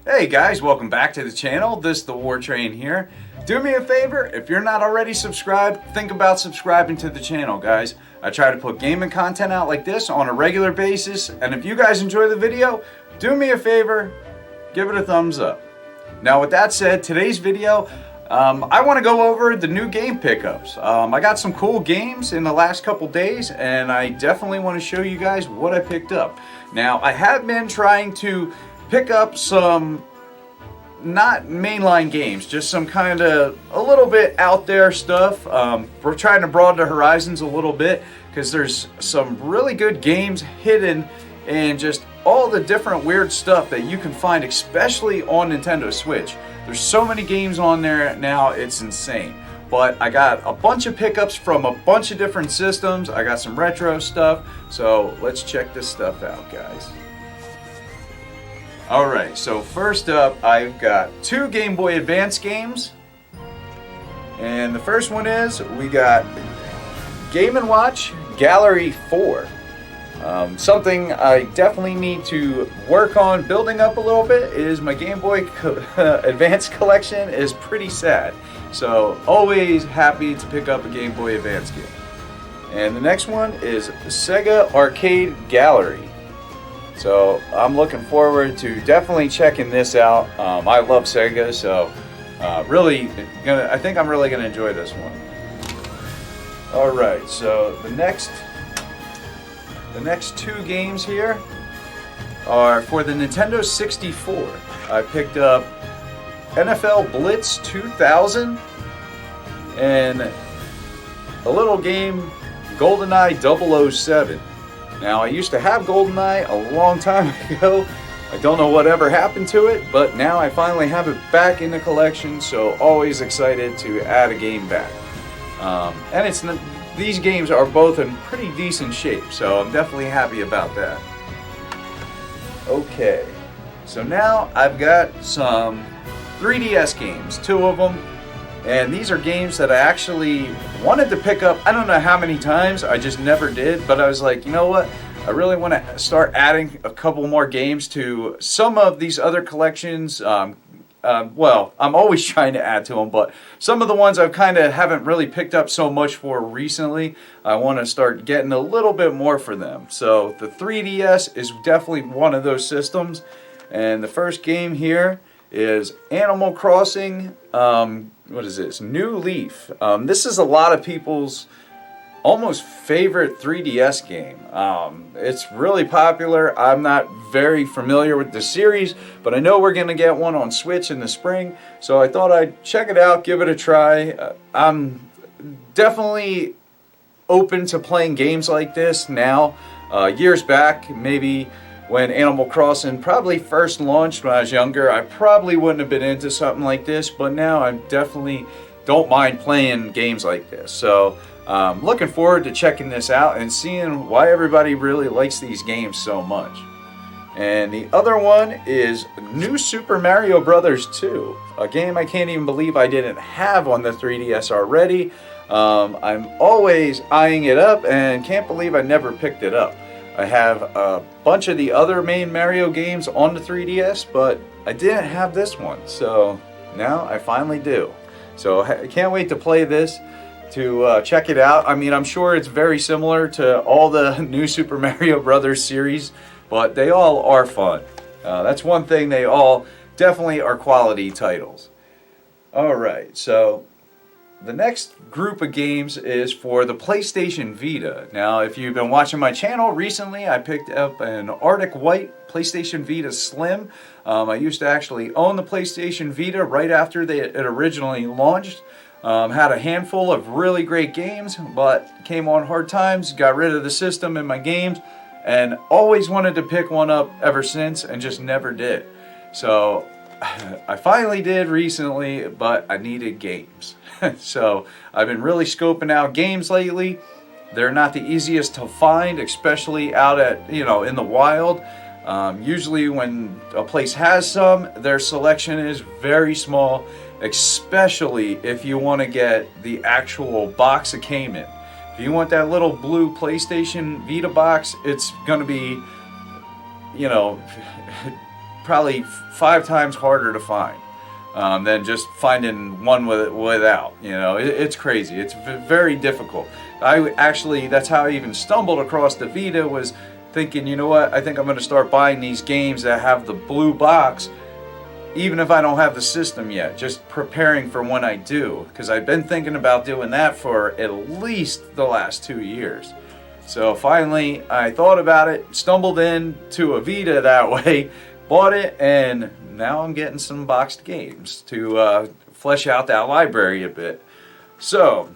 Hey guys, welcome back to the channel. This is the War Train here. Do me a favor, if you're not already subscribed, think about subscribing to the channel, guys. I try to put gaming content out like this on a regular basis, and if you guys enjoy the video, do me a favor, give it a thumbs up. Now with that said, today's video, I want to go over the new game pickups. I got some cool games in the last couple days, and I definitely want to show you guys what I picked up. Now, I have been trying to pick up some not mainline games, just some kind of a little bit out there stuff. We're trying to broaden the horizons a little bit because there's some really good games hidden in just all the different weird stuff that you can find, especially on Nintendo Switch. There's so many games on there now, it's insane. But I got a bunch of pickups from a bunch of different systems. I got some retro stuff, so let's check this stuff out, guys. Alright, so first up, I've got two Game Boy Advance games. And the first one is, we got Game & Watch Gallery 4. Something I definitely need to work on building up a little bit is my Game Boy Advance collection is pretty sad. So, always happy to pick up a Game Boy Advance game. And the next one is Sega Arcade Gallery. So I'm looking forward to definitely checking this out. I love Sega, so I think I'm really gonna enjoy this one. All right, so the next two games here are for the Nintendo 64. I picked up NFL Blitz 2000 and a little game GoldenEye 007. Now, I used to have GoldenEye a long time ago. I don't know whatever happened to it, but now I finally have it back in the collection, so always excited to add a game back. And these games are both in pretty decent shape, so I'm definitely happy about that. Okay, so now I've got some 3DS games, two of them. And these are games that I actually wanted to pick up. I don't know how many times, I just never did. But I was like, you know what? I really want to start adding a couple more games to some of these other collections. Well, I'm always trying to add to them, but some of the ones I've kind of haven't really picked up so much for recently, I want to start getting a little bit more for them. So the 3DS is definitely one of those systems. And the first game here is Animal Crossing, what is this? New Leaf. This is a lot of people's almost favorite 3DS game. It's really popular. I'm not very familiar with the series, but I know we're going to get one on Switch in the spring, so I thought I'd check it out, give it a try. I'm definitely open to playing games like this now. Years back, maybe when Animal Crossing probably first launched when I was younger, I probably wouldn't have been into something like this, but now I definitely don't mind playing games like this. So looking forward to checking this out and seeing why everybody really likes these games so much. And the other one is New Super Mario Bros. 2, a game I can't even believe I didn't have on the 3DS already. I'm always eyeing it up and can't believe I never picked it up. I have a bunch of the other main Mario games on the 3DS, but I didn't have this one, so now I finally do. So I can't wait to play this, to check it out. I mean, I'm sure it's very similar to all the new Super Mario Brothers series, but they all are fun. That's one thing, they all definitely are quality titles. Alright, so the next group of games is for the PlayStation Vita. Now, if you've been watching my channel recently, I picked up an Arctic White PlayStation Vita Slim. I used to actually own the PlayStation Vita right after it originally launched. Had a handful of really great games, but came on hard times, got rid of the system in my games, and always wanted to pick one up ever since and just never did. So I finally did recently, but I needed games. So I've been really scoping out games lately. They're not the easiest to find, especially out at, in the wild. Usually when a place has some, their selection is very small, especially if you want to get the actual box it came in. If you want that little blue PlayStation Vita box, it's going to be, probably 5 times harder to find than just finding one without. You know, it's crazy. It's very difficult. That's how I even stumbled across the Vita, was thinking, you know what, I think I'm going to start buying these games that have the blue box, even if I don't have the system yet, just preparing for when I do, because I've been thinking about doing that for at least the last 2 years. So finally, I thought about it, stumbled into a Vita that way, bought it, and now I'm getting some boxed games to flesh out that library a bit. So,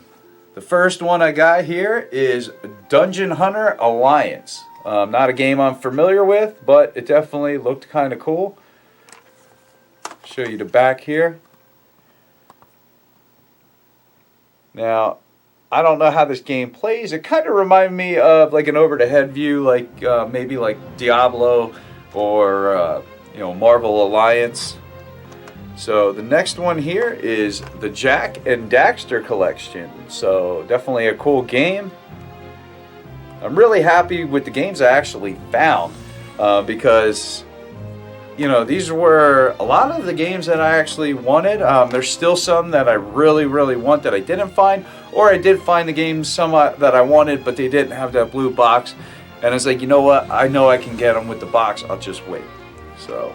the first one I got here is Dungeon Hunter Alliance. Not a game I'm familiar with, but it definitely looked kind of cool. Show you the back here. Now, I don't know how this game plays. It kind of reminded me of like an over-the-head view, like maybe like Diablo or Marvel Alliance. So the next one here is the Jak and Daxter collection. So definitely a cool game. I'm really happy with the games I actually found because, you know, these were a lot of the games that I actually wanted. There's still some that I really, really want that I didn't find, or I did find the games some that I wanted, but they didn't have that blue box. And it's like, you know what? I know I can get them with the box. I'll just wait. So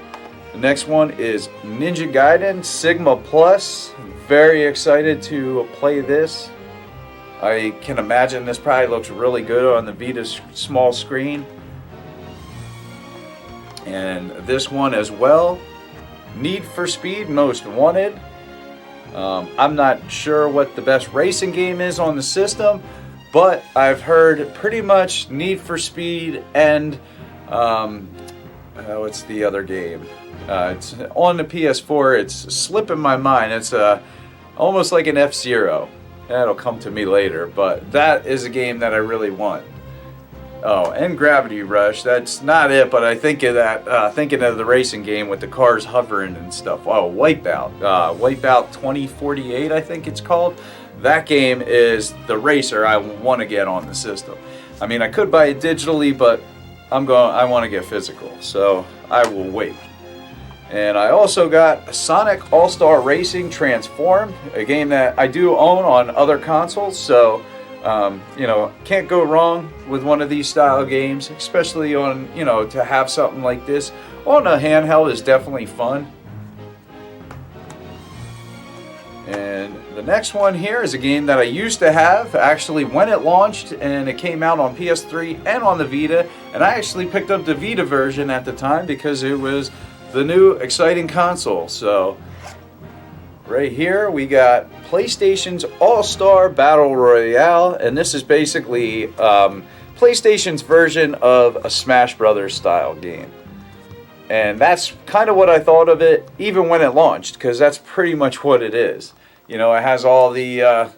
the next one is Ninja Gaiden Sigma Plus. Very excited to play this. I can imagine this probably looks really good on the Vita's small screen. And this one as well, Need for Speed Most Wanted. I'm not sure what the best racing game is on the system, but I've heard pretty much Need for Speed and what's the other game? It's on the PS4. It's slipping my mind. It's almost like an F-Zero. That'll come to me later, but that is a game that I really want. Oh, and Gravity Rush. That's not it, but I think of that, thinking of the racing game with the cars hovering and stuff. Oh, Wipeout. Wipeout 2048, I think it's called. That game is the racer I want to get on the system. I mean, I could buy it digitally, but I want to get physical, so I will wait. And I also got Sonic All-Star Racing Transformed, a game that I do own on other consoles, so can't go wrong with one of these style games, especially on, to have something like this on a handheld is definitely fun. And the next one here is a game that I used to have actually when it launched, and it came out on PS3 and on the Vita, and I actually picked up the Vita version at the time because it was the new exciting console. So right here we got PlayStation's All-Star Battle Royale, and this is basically PlayStation's version of a Smash Brothers style game. And that's kind of what I thought of it even when it launched, because that's pretty much what it is. You know, it has all the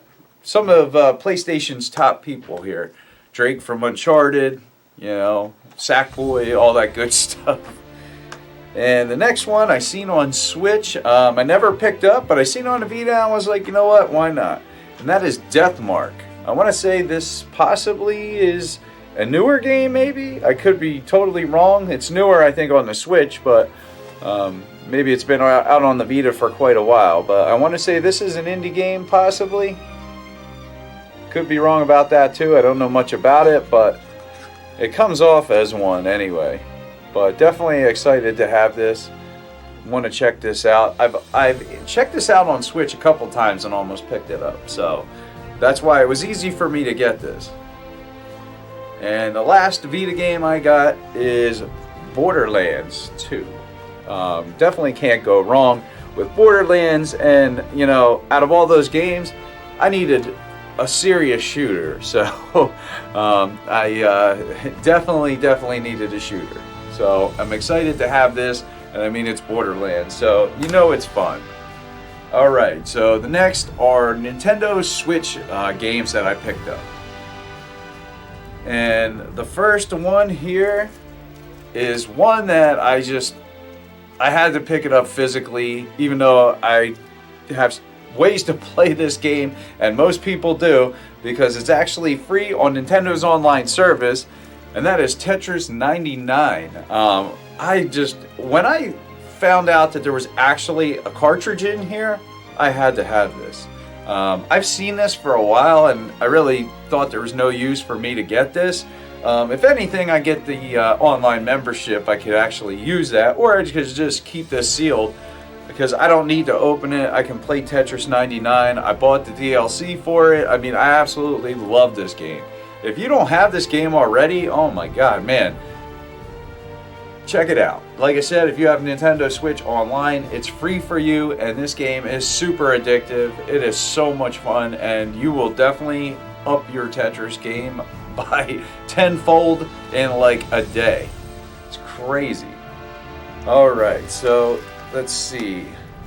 some of PlayStation's top people here. Drake from Uncharted, Sackboy, all that good stuff. And the next one I seen on Switch, I never picked up, but I seen it on the Vita and I was like, you know what, why not? And that is Deathmark. I want to say this possibly is a newer game, maybe? I could be totally wrong. It's newer, I think, on the Switch, but maybe it's been out on the Vita for quite a while. But I want to say this is an indie game, possibly. Could be wrong about that, too. I don't know much about it, but it comes off as one anyway. But definitely excited to have this. Want to check this out. I've checked this out on Switch a couple times and almost picked it up. So that's why it was easy for me to get this. And the last Vita game I got is Borderlands 2. Definitely can't go wrong with Borderlands, and out of all those games, I needed a serious shooter. So I definitely needed a shooter. So I'm excited to have this, and I mean it's Borderlands, so it's fun. Alright, so the next are Nintendo Switch games that I picked up. And the first one here is one that I had to pick it up physically, even though I have ways to play this game, and most people do, because it's actually free on Nintendo's online service, and that is Tetris 99. When I found out that there was actually a cartridge in here, I had to have this. I've seen this for a while, and I really thought there was no use for me to get this. If anything, I get the online membership. I could actually use that, or I could just keep this sealed because I don't need to open it. I can play Tetris 99. I bought the DLC for it. I mean, I absolutely love this game. If you don't have this game already, oh my god, man, check it out. Like I said, if you have Nintendo Switch Online, it's free for you, and this game is super addictive. It is so much fun, and you will definitely up your Tetris game by tenfold in like a day. It's crazy. Alright, so let's see.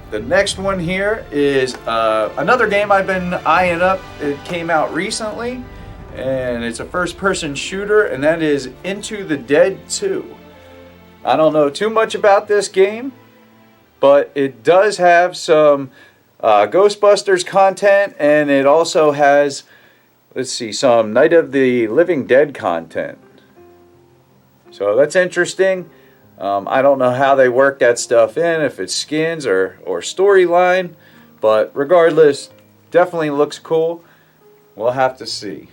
The next one here is another game I've been eyeing up. It came out recently, and it's a first-person shooter, and that is Into the Dead 2. I don't know too much about this game, but it does have some Ghostbusters content, and it also has, let's see, some Night of the Living Dead content. So that's interesting. I don't know how they work that stuff in, if it's skins or storyline, but regardless, definitely looks cool. We'll have to see.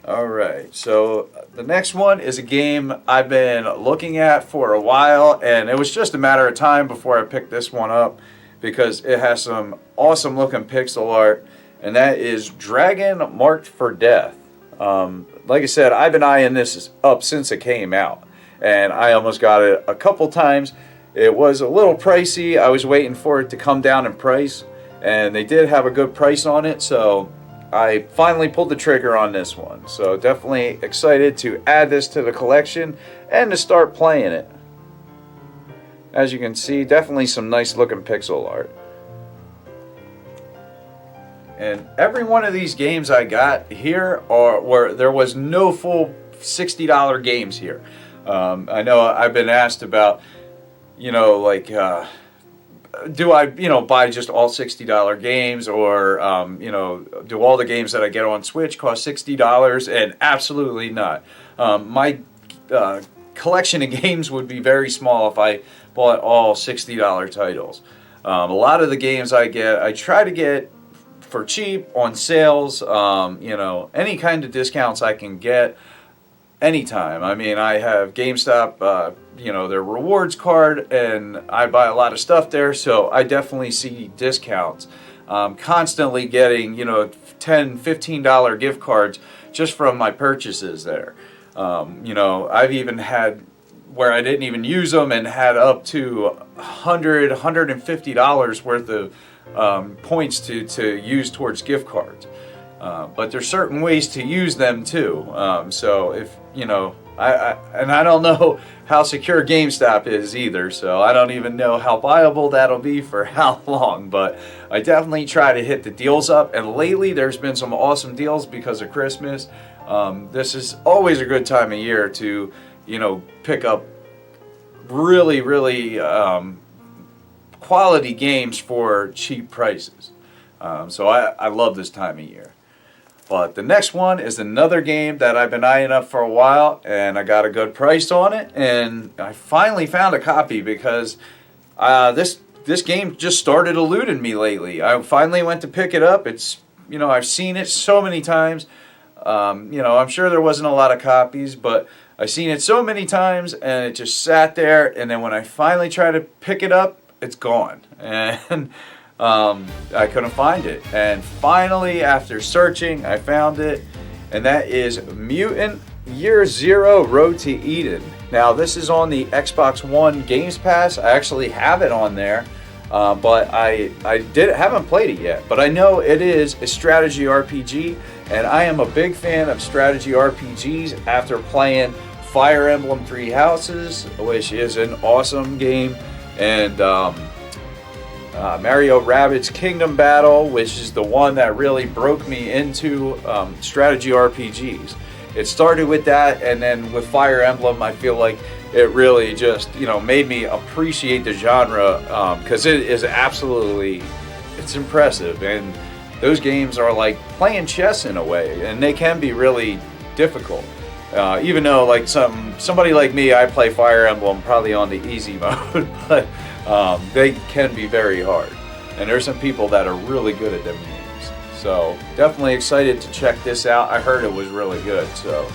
Alright, so the next one is a game I've been looking at for a while, and it was just a matter of time before I picked this one up because it has some awesome looking pixel art, and that is Dragon Marked for Death. Like I said, I've been eyeing this up since it came out, and I almost got it a couple times. It was a little pricey. I was waiting for it to come down in price, and they did have a good price on it, so I finally pulled the trigger on this one. So definitely excited to add this to the collection and to start playing it. As you can see, definitely some nice looking pixel art. And every one of these games I got here are where there was no full $60 games here. I know I've been asked about, you know, like do I, buy just all $60 games, or, do all the games that I get on Switch cost $60? And absolutely not. My collection of games would be very small if I bought all $60 titles. A lot of the games I get, I try to get for cheap on sales, any kind of discounts I can get anytime. I mean, I have GameStop, their rewards card, and I buy a lot of stuff there, so I definitely see discounts. Constantly getting, $10, $15 gift cards just from my purchases there. I've even had where I didn't even use them and had up to $100, $150 worth of points to use towards gift cards. But there's certain ways to use them too. So if, I don't know how secure GameStop is either, so I don't even know how viable that'll be for how long, but I definitely try to hit the deals up, and lately there's been some awesome deals because of Christmas. This is always a good time of year to, pick up really, really quality games for cheap prices. So I love this time of year. But the next one is another game that I've been eyeing up for a while, and I got a good price on it, and I finally found a copy because this game just started eluding me lately. I finally went to pick it up. It's, I've seen it so many times. I'm sure there wasn't a lot of copies, but I've seen it so many times, and it just sat there, and then when I finally try to pick it up, it's gone. And I couldn't find it, and finally after searching I found it, and that is Mutant Year Zero Road to Eden. Now this is on the Xbox One Games Pass. I actually have it on there, but I haven't played it yet, but I know it is a strategy RPG, and I am a big fan of strategy RPGs after playing Fire Emblem Three Houses, which is an awesome game, and Mario Rabbids Kingdom Battle, which is the one that really broke me into strategy RPGs. It started with that, and then with Fire Emblem, I feel like it really just, made me appreciate the genre, because it is absolutely, it's impressive, and those games are like playing chess in a way, and they can be really difficult. Even though like somebody like me, I play Fire Emblem probably on the easy mode, but they can be very hard. And there's some people that are really good at them games. So definitely excited to check this out. I heard it was really good. So,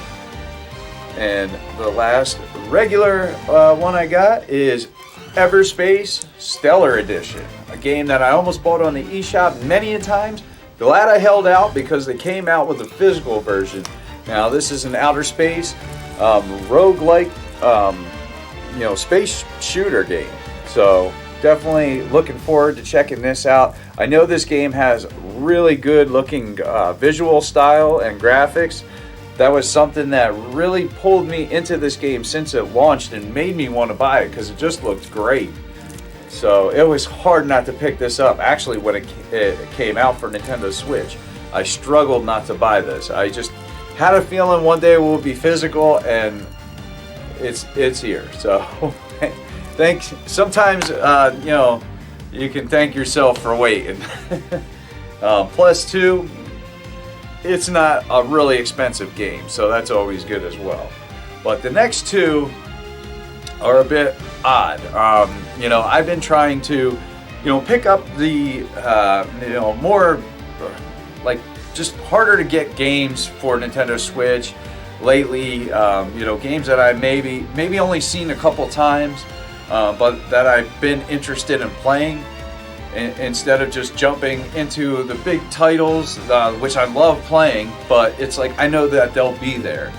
and the last regular one I got is Everspace Stellar Edition, a game that I almost bought on the eShop many a times. Glad I held out because they came out with a physical version. Now this is an outer space roguelike space shooter game. So definitely looking forward to checking this out. I know this game has really good looking visual style and graphics. That was something that really pulled me into this game since it launched and made me want to buy it because it just looked great. So it was hard not to pick this up. Actually, when it came out for Nintendo Switch, I struggled not to buy this. I just had a feeling one day it will be physical, and it's here. So thanks. Sometimes you can thank yourself for waiting. Plus two, it's not a really expensive game, so that's always good as well. But the next two are a bit odd. I've been trying to, pick up the, more like just harder to get games for Nintendo Switch lately. Games that I maybe only seen a couple times, but that I've been interested in playing. Instead of just jumping into the big titles, which I love playing, but it's like I know that they'll be there.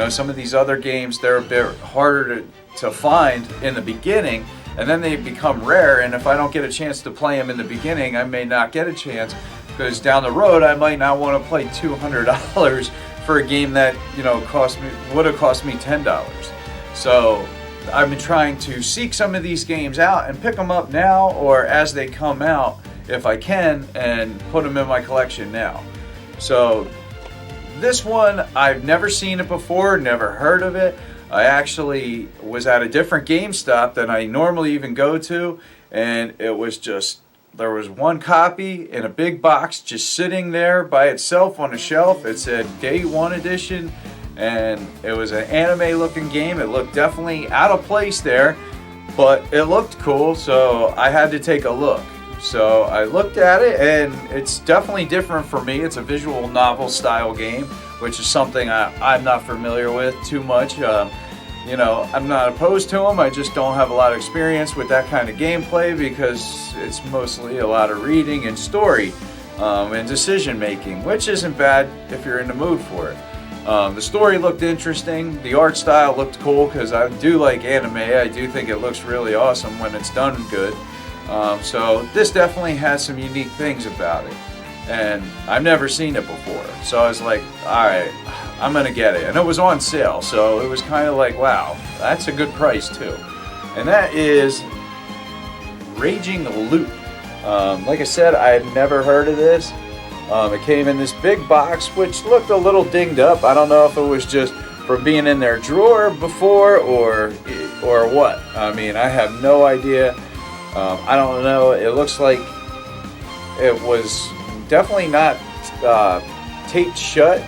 Some of these other games, they're a bit harder to find in the beginning, and then they become rare, and if I don't get a chance to play them in the beginning, I may not get a chance, because down the road I might not want to play $200 for a game that would have cost me $10. So I've been trying to seek some of these games out and pick them up now or as they come out if I can, and put them in my collection now. So this one, I've never seen it before, never heard of it. I actually was at a different GameStop than I normally even go to, and it was just, there was one copy in a big box just sitting there by itself on a shelf. It said Day 1 Edition, and it was an anime looking game. It looked definitely out of place there, but it looked cool, so I had to take a look. So I looked at it, and it's definitely different for me. It's a visual novel style game, which is something I'm not familiar with too much. I'm not opposed to them. I just don't have a lot of experience with that kind of gameplay because it's mostly a lot of reading and story and decision making, which isn't bad if you're in the mood for it. The story looked interesting. The art style looked cool because I do like anime. I do think it looks really awesome when it's done good. So this definitely has some unique things about it. And I've never seen it before. So I was like, alright, I'm going to get it. And it was on sale. So it was kind of like, wow, that's a good price too. And that is Raging Loop. Like I said, I had never heard of this. It came in this big box, which looked a little dinged up. I don't know if it was just from being in their drawer before or what. I mean, I have no idea. I don't know. It looks like it was definitely not taped shut,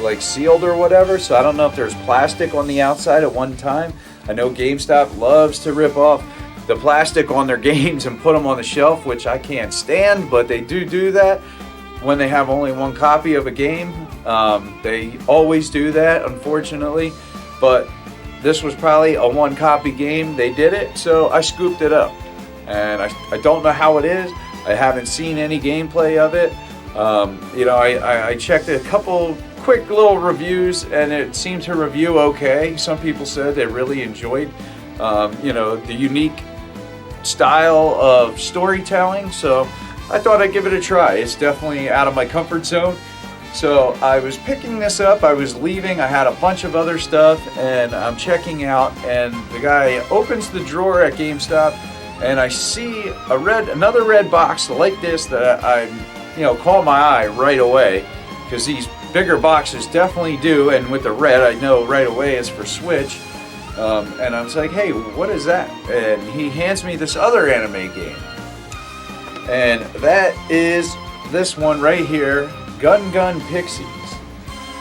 like sealed or whatever. So I don't know if there's plastic on the outside at one time. I know GameStop loves to rip off the plastic on their games and put them on the shelf, which I can't stand, but they do that when they have only one copy of a game. They always do that, unfortunately, but this was probably a one copy game. They did it, so I scooped it up, and I don't know how it is. I haven't seen any gameplay of it. I checked a couple quick little reviews, and it seemed to review okay. Some people said they really enjoyed the unique style of storytelling, so I thought I'd give it a try. It's definitely out of my comfort zone. So I was picking this up, I was leaving, I had a bunch of other stuff, and I'm checking out, and the guy opens the drawer at GameStop, and I see another red box like this that I caught my eye right away, because these bigger boxes definitely do, and with the red I know right away it's for Switch. And I was like, hey, what is that? And he hands me this other anime game. And that is this one right here, Gun Gun Pixies.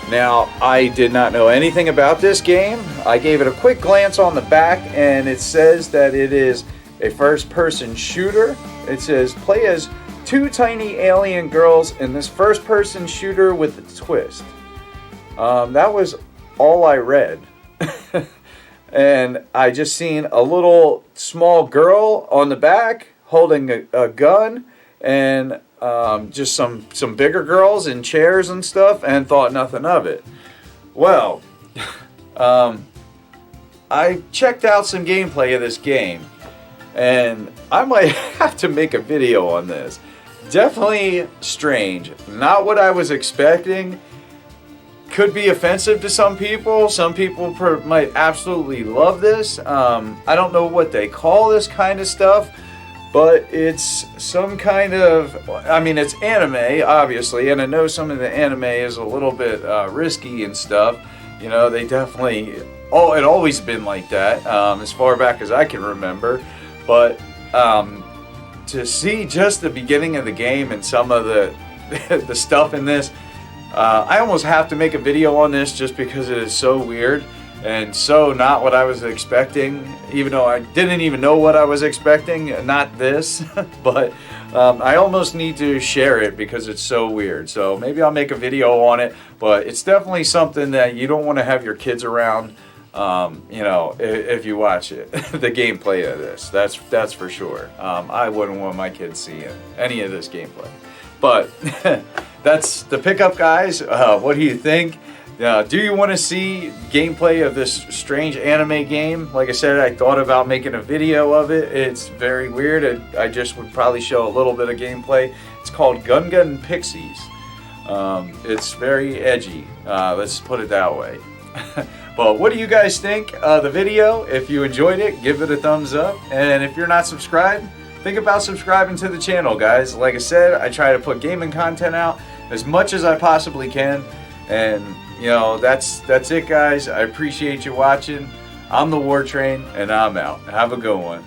Now, I did not know anything about this game. I gave it a quick glance on the back, and it says that it is a first-person shooter. It says, play as two tiny alien girls in this first-person shooter with a twist. That was all I read. And I just seen a little small girl on the back holding a gun, and just some bigger girls in chairs and stuff, and thought nothing of it. Well, I checked out some gameplay of this game, and I might have to make a video on this. Definitely strange. Not what I was expecting. Could be offensive to some people. Some people might absolutely love this. I don't know what they call this kind of stuff, but it's some kind of, I mean, it's anime, obviously, and I know some of the anime is a little bit risky and stuff. You know, they definitely, it always been like that, as far back as I can remember. But to see just the beginning of the game and some of the the stuff in this, I almost have to make a video on this just because it is so weird and so not what I was expecting, even though I didn't even know what I was expecting, not this, but I almost need to share it because it's so weird. So maybe I'll make a video on it, but it's definitely something that you don't want to have your kids around, you know, if you watch it, the gameplay of this, that's for sure. I wouldn't want my kids seeing any of this gameplay, but that's the pickup, guys. What do you think? Do you want to see gameplay of this strange anime game? Like I said, I thought about making a video of it. It's very weird. I just would probably show a little bit of gameplay. It's called Gun Pixies. It's very edgy. Let's put it that way. But what do you guys think of the video? If you enjoyed it, give it a thumbs up. And if you're not subscribed, think about subscribing to the channel, guys. Like I said, I try to put gaming content out as much as I possibly can. And you know, that's it, guys. I appreciate you watching. I'm the War Train, and I'm out. Have a good one.